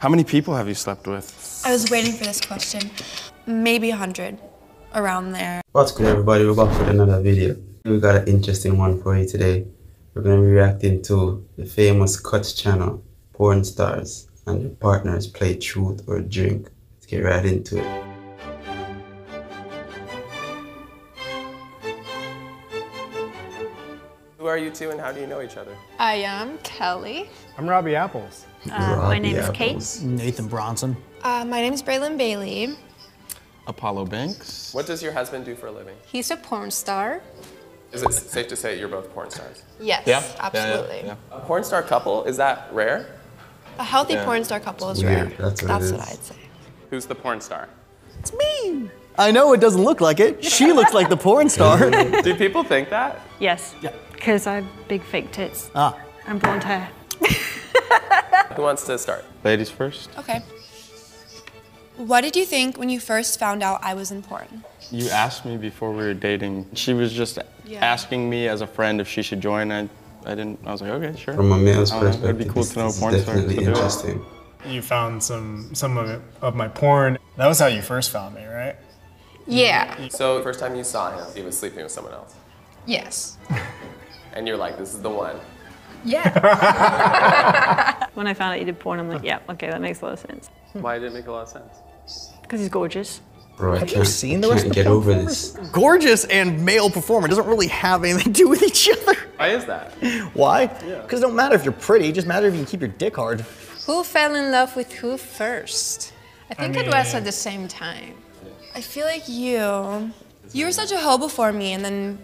How many people have you slept with? I was waiting for this question. Maybe 100, around there. What's good, everybody? We're back with another video. We got an interesting one for you today. We're going to be reacting to the famous cut channel, Pornstars, and their partners play Truth or Drink. Let's get right into it. Who are you two and how do you know each other? I am Kelly. I'm Robbie Apples. My name is Kate. Nathan Bronson. My name is Braylon Bailey. Apollo Banks. What does your husband do for a living? He's a porn star. Is it safe to say you're both porn stars? Yes, Yeah? absolutely. Yeah. A porn star couple, is that rare? A healthy porn star couple is Weird, rare. that's what it is. what I'd say. Who's the porn star? It's me. I know it doesn't look like it. She looks like the porn star. Do people think that? Yes. Yeah. Because I have big fake tits Ah. and blonde hair. Who wants to start? Ladies first. Okay. What did you think when you first found out I was in porn? You asked me before we were dating. She was just asking me as a friend if she should join. I was like, okay, sure. From a male's It'd perspective, be cool to know a this porn is star. to definitely do it. interesting. You found some of my porn. That was how you first found me, right? Yeah. So the first time you saw him, he was sleeping with someone else. Yes. And you're like, this is the one. Yeah. When I found out you did porn, I'm like, yeah, okay, that makes a lot of sense. Why did it make a lot of sense? Because he's gorgeous. Bro, I Have you can't, seen the rest can't of the get porn over performers? this. Gorgeous and male performer doesn't really have anything to do with each other. Why is that? Why? Because it don't matter if you're pretty, it just matters if you can keep your dick hard. Who fell in love with who first? I think it was at the same time. I feel like you were such a hoe before me, and then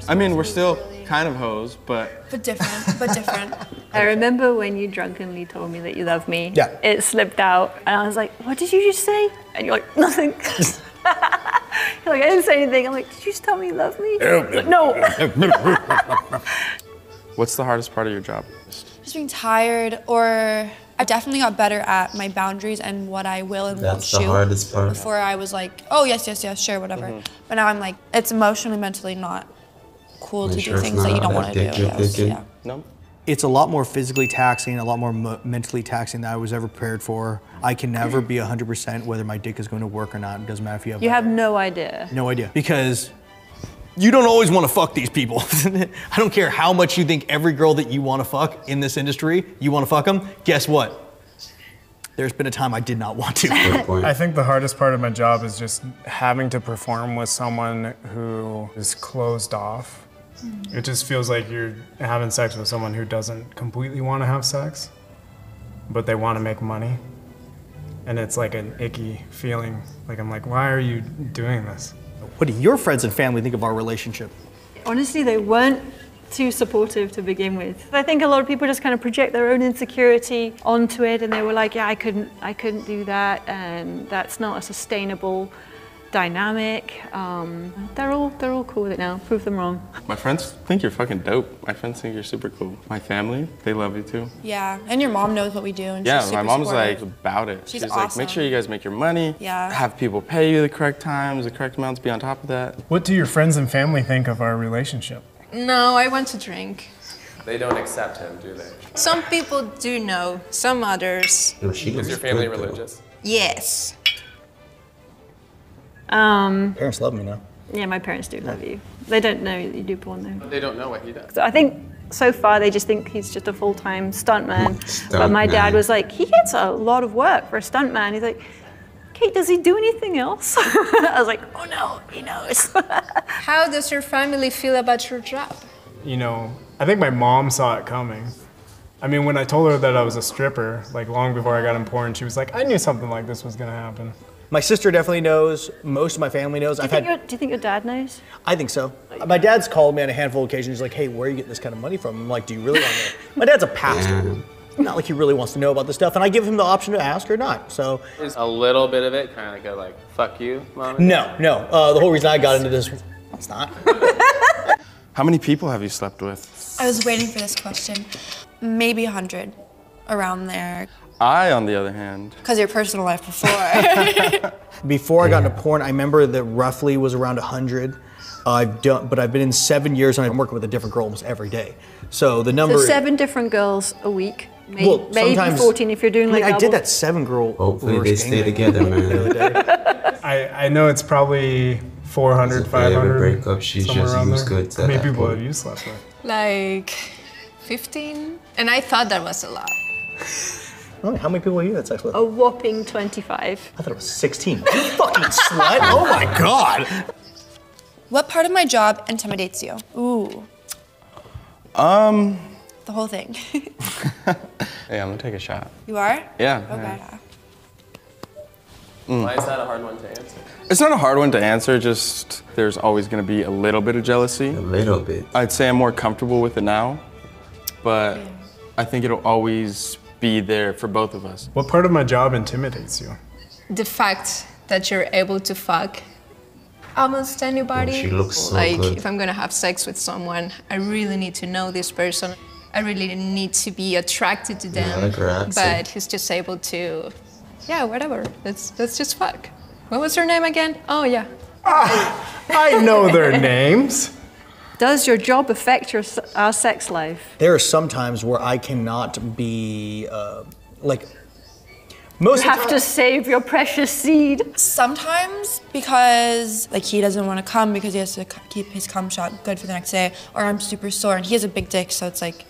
I mean, we're still kind of hoes, but different. I remember when you drunkenly told me that you love me. Yeah. It slipped out, and I was like, what did you just say? And you're like, nothing. You're like, I didn't say anything. I'm like, did you just tell me you love me? Like, no. what's the hardest part of your job? Just being tired, or I definitely got better at my boundaries and what I will and won't That's the shoot. hardest part. Before I was like, oh yes, sure, whatever. But now I'm like, it's emotionally, mentally not cool to Make do sure it's things that you not don't want to do. that dick you're I guess. thinking. Yeah. No? It's a lot more physically taxing, a lot more mentally taxing than I was ever prepared for. I can never be 100% whether my dick is going to work or not. It doesn't matter if you have. You have no idea. No idea. Because you don't always want to fuck these people. I don't care how much you think every girl that you want to fuck in this industry, you want to fuck them. Guess what? There's been a time I did not want to. Good point. I think the hardest part of my job is just having to perform with someone who is closed off. It just feels like you're having sex with someone who doesn't completely want to have sex, but they want to make money. And it's like an icky feeling. Like, I'm like, why are you doing this? What do your friends and family think of our relationship? Honestly, they weren't too supportive to begin with. I think a lot of people just kind of project their own insecurity onto it, and they were like, yeah, I couldn't do that, and that's not a sustainable dynamic. They're all cool with it now. Prove them wrong. My friends think you're fucking dope. My friends think you're super cool. My family, they love you too. Yeah, and your mom knows what we do, and Yeah, she's my super mom's supportive. like about it. She's like, awesome. make sure you guys make your money. Yeah. Have people pay you the correct times, the correct amounts, be on top of that. What do your friends and family think of our relationship? No, I want to drink. They don't accept him, do they? Some people do know, some others. No, she Is looks your family good, though. religious? Yes. Parents love me now. Yeah, my parents do love you. They don't know that you do porn though. They don't know what he does. So I think so far they just think he's just a full-time stuntman. But my dad was like, he gets a lot of work for a stuntman. He's like, Kate, does he do anything else? I was like, oh no, he knows. How does your family feel about your job? You know, I think my mom saw it coming. I mean, when I told her that I was a stripper, like long before I got in porn, she was like, I knew something like this was gonna happen. My sister definitely knows. Most of my family knows. Do you think your dad knows? I think so. My dad's called me on a handful of occasions. He's like, hey, where are you getting this kind of money from? I'm like, do you really want to know? My dad's a pastor. Not like he really wants to know about this stuff. And I give him the option to ask or not. So Is a little bit of it kind of go like, fuck you, mom? no. The whole reason I got into this, it's not. How many people have you slept with? I was waiting for this question. Maybe 100, around there. I, on the other hand, Because your personal life before. Before I got into porn, I remember that roughly was around 100. But I've been in 7 years and I'm working with a different girl almost every day. So the number. So 7 different girls a week. Maybe sometimes- 14 if you're doing like I did double. that 7-girl. Hopefully they stay together, man. I know it's probably 400, If they ever 500. break up, she's somewhere just around used there. good to How many that people point. have you slept with? Like 15? And I thought that was a lot. Oh, how many people have you had sex with? A whopping 25. I thought it was 16. You fucking slut! Oh my god! What part of my job intimidates you? Ooh. The whole thing. Yeah, I'm gonna take a shot. You are? Yeah. Okay. Why is that a hard one to answer? It's not a hard one to answer, just there's always gonna be a little bit of jealousy. A little bit. I'd say I'm more comfortable with it now, but I think it'll always be there for both of us. What part of my job intimidates you? The fact that you're able to fuck almost anybody. Oh, she looks so like good. if I'm gonna have sex with someone, I really need to know this person. I really need to be attracted to them. I like her accent. But he's just able to, yeah, whatever. Let's just fuck. What was her name again? Oh yeah. I know their names. Does your job affect our sex life? There are some times where I cannot be, like, most You of the have time- to save your precious seed. Sometimes because like he doesn't want to come because he has to keep his cum shot good for the next day, or I'm super sore and he has a big dick, so it's like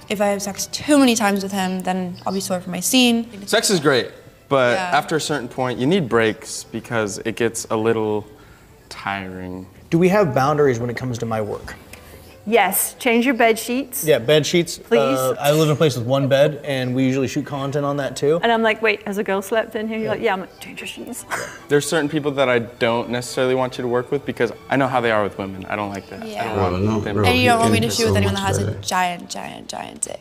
if I have sex too many times with him, then I'll be sore for my scene. Sex is great, but Yeah. after a certain point, you need breaks because it gets a little tiring. Do we have boundaries when it comes to my work? Yes, change your bed sheets. Yeah, bed sheets. Please. I live in a place with one bed, and we usually shoot content on that too. And I'm like, wait, has a girl slept in here? You're like, yeah, I'm like, change your sheets. There's certain people that I don't necessarily want you to work with because I know how they are with women. I don't like that. I Yeah. don't want Bro, no, them. bro. And you don't want me to You're shoot with so anyone that much has a better. giant dick.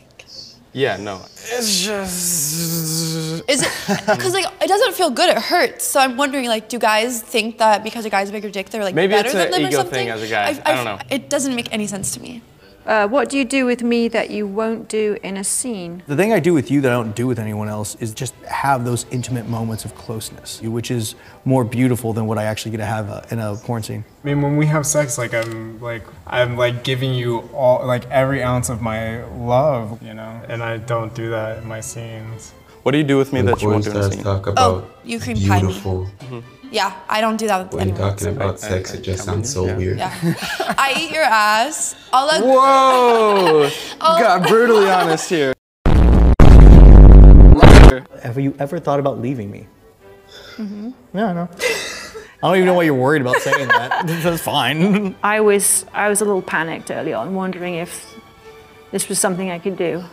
Yeah, no. It's just. Is it? Because like it doesn't feel good. It hurts. So I'm wondering, like, do guys think that because a guy's a bigger dick, they're like Maybe better it's than an them or ego something? thing as a guy. I don't know. It doesn't make any sense to me. What do you do with me that you won't do in a scene? The thing I do with you that I don't do with anyone else is just have those intimate moments of closeness, which is more beautiful than what I actually get to have in a porn scene. I mean, when we have sex, I'm giving you all, like every ounce of my love, you know? And I don't do that in my scenes. What do you do with me When that you won't do in a Pornstars scene? talk about you cream pie me. beautiful. Yeah, I don't do that with When anyone. talking about sex, it just sounds so Yeah. weird. Yeah, I eat your ass. I'll let. Whoa! Got brutally honest here. Have you ever thought about leaving me? Mm-hmm. Yeah, I know. I don't even know why you're worried about saying that. That's fine. I was a little panicked early on, wondering if this was something I could do.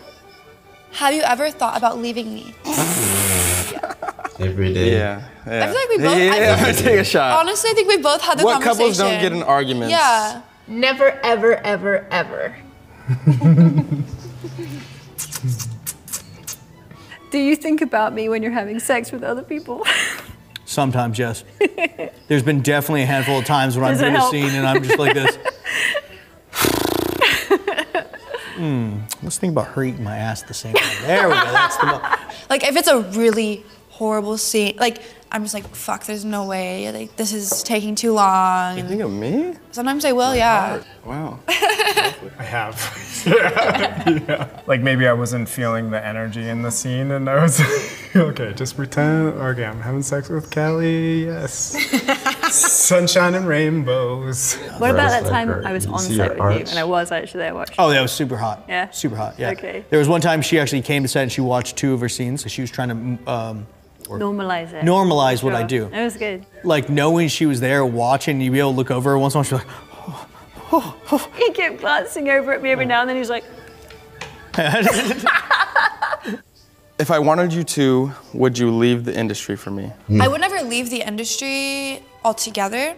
Have you ever thought about leaving me? Every day. Yeah. I feel like we both. Yeah, I'm gonna take a shot. Honestly, I think we both had the What conversation. couples don't get in arguments? Yeah. Never, ever, ever, ever. Do you think about me when you're having sex with other people? Sometimes, yes. There's been definitely a handful of times when I'm Does it doing a help? scene and I'm just like this. Let's think about her eating my ass at the same time. There we go. That's the Like if it's a really horrible scene, like I'm just like, fuck, there's no way. Like this is taking too long. You And think of me? sometimes I will, yeah. Wow. I have. Yeah. Like maybe I wasn't feeling the energy in the scene and I was okay, just pretend, okay, I'm having sex with Kelly, yes. Sunshine and rainbows. What about that Like time her. I was You on see set her with you arch? and I was actually there watching? Oh, that was super hot. Yeah? Super hot, yeah. Okay. There was one time she actually came to set and she watched 2 of her scenes. She was trying to Normalize it. normalize what I do. It was good. Like knowing she was there watching, you'd be able to look over her once in a while, she'd be like, He kept glancing over at me every now and then. He's like, If I wanted you to, would you leave the industry for me? I would never leave the industry altogether.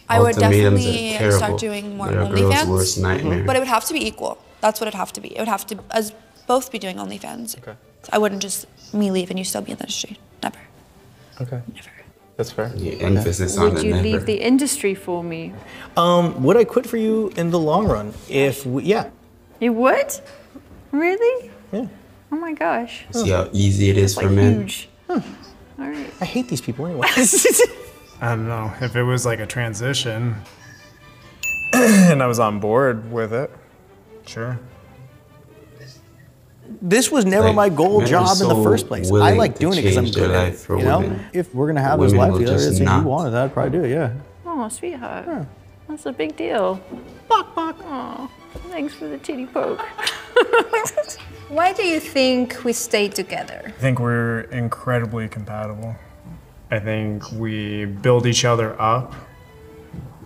I would Ultimatums are definitely terrible. start doing more They're a girl's OnlyFans. worst nightmare. But it would have to be equal. That's what it'd have to be. It would have to us both be doing OnlyFans. Okay. I wouldn't just me leave and you still be in the industry. Never. Okay. Never. That's fair. The emphasis on would the you never. leave the industry for me? would I quit for you in the long run? If we, yeah. You would? Really? Yeah. Oh my gosh. See how easy it is Like for men? huge. All right. I hate these people anyway. I don't know, if it was like a transition and I was on board with it, sure. this was never Like, my goal men are job in the so first place. I willing like to doing it because I'm change their good at life it. for You know, women. if we're gonna have this Women life will together, just if you not. wanted that, I'd probably do it. Yeah. Oh, sweetheart. That's a big deal. Oh, thanks for the titty poke. Why do you think we stay together? I think we're incredibly compatible. I think we build each other up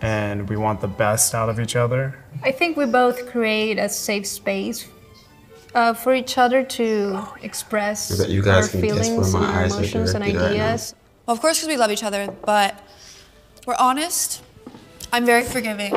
and we want the best out of each other. I think we both create a safe space for each other to express I bet you our guys can guess where feelings and my our eyes are emotions and directed right now. ideas. Well, of course, because we love each other, but we're honest. I'm very forgiving,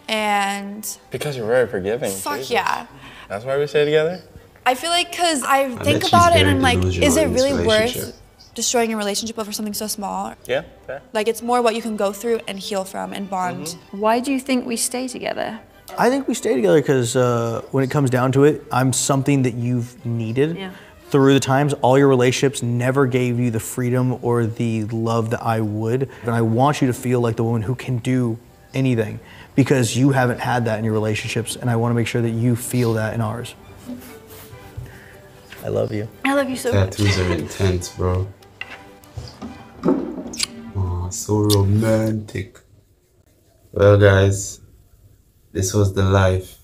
and Because you're very forgiving. fuck Jesus. yeah. That's why we stay together? I feel like because I think bet about she's it and very I'm like, delusional is it in this really relationship. worth destroying a relationship over something so small? Yeah, fair. Like, it's more what you can go through and heal from and bond. Why do you think we stay together? I think we stay together because when it comes down to it, I'm something that you've needed. Yeah. Through the times, all your relationships never gave you the freedom or the love that I would. And I want you to feel like the woman who can do anything because you haven't had that in your relationships, and I want to make sure that you feel that in ours. I love you. I love you so much. Tattoos are intense, bro. Oh, so romantic. Well, guys, this was the life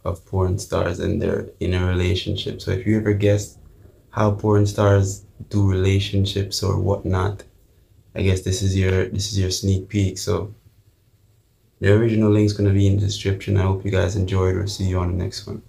of porn stars and they're in a relationship. So if you ever guessed how porn stars do relationships or whatnot, I guess this is your sneak peek. So the original link's gonna be in the description. I hope you guys enjoyed. We'll see you on the next one.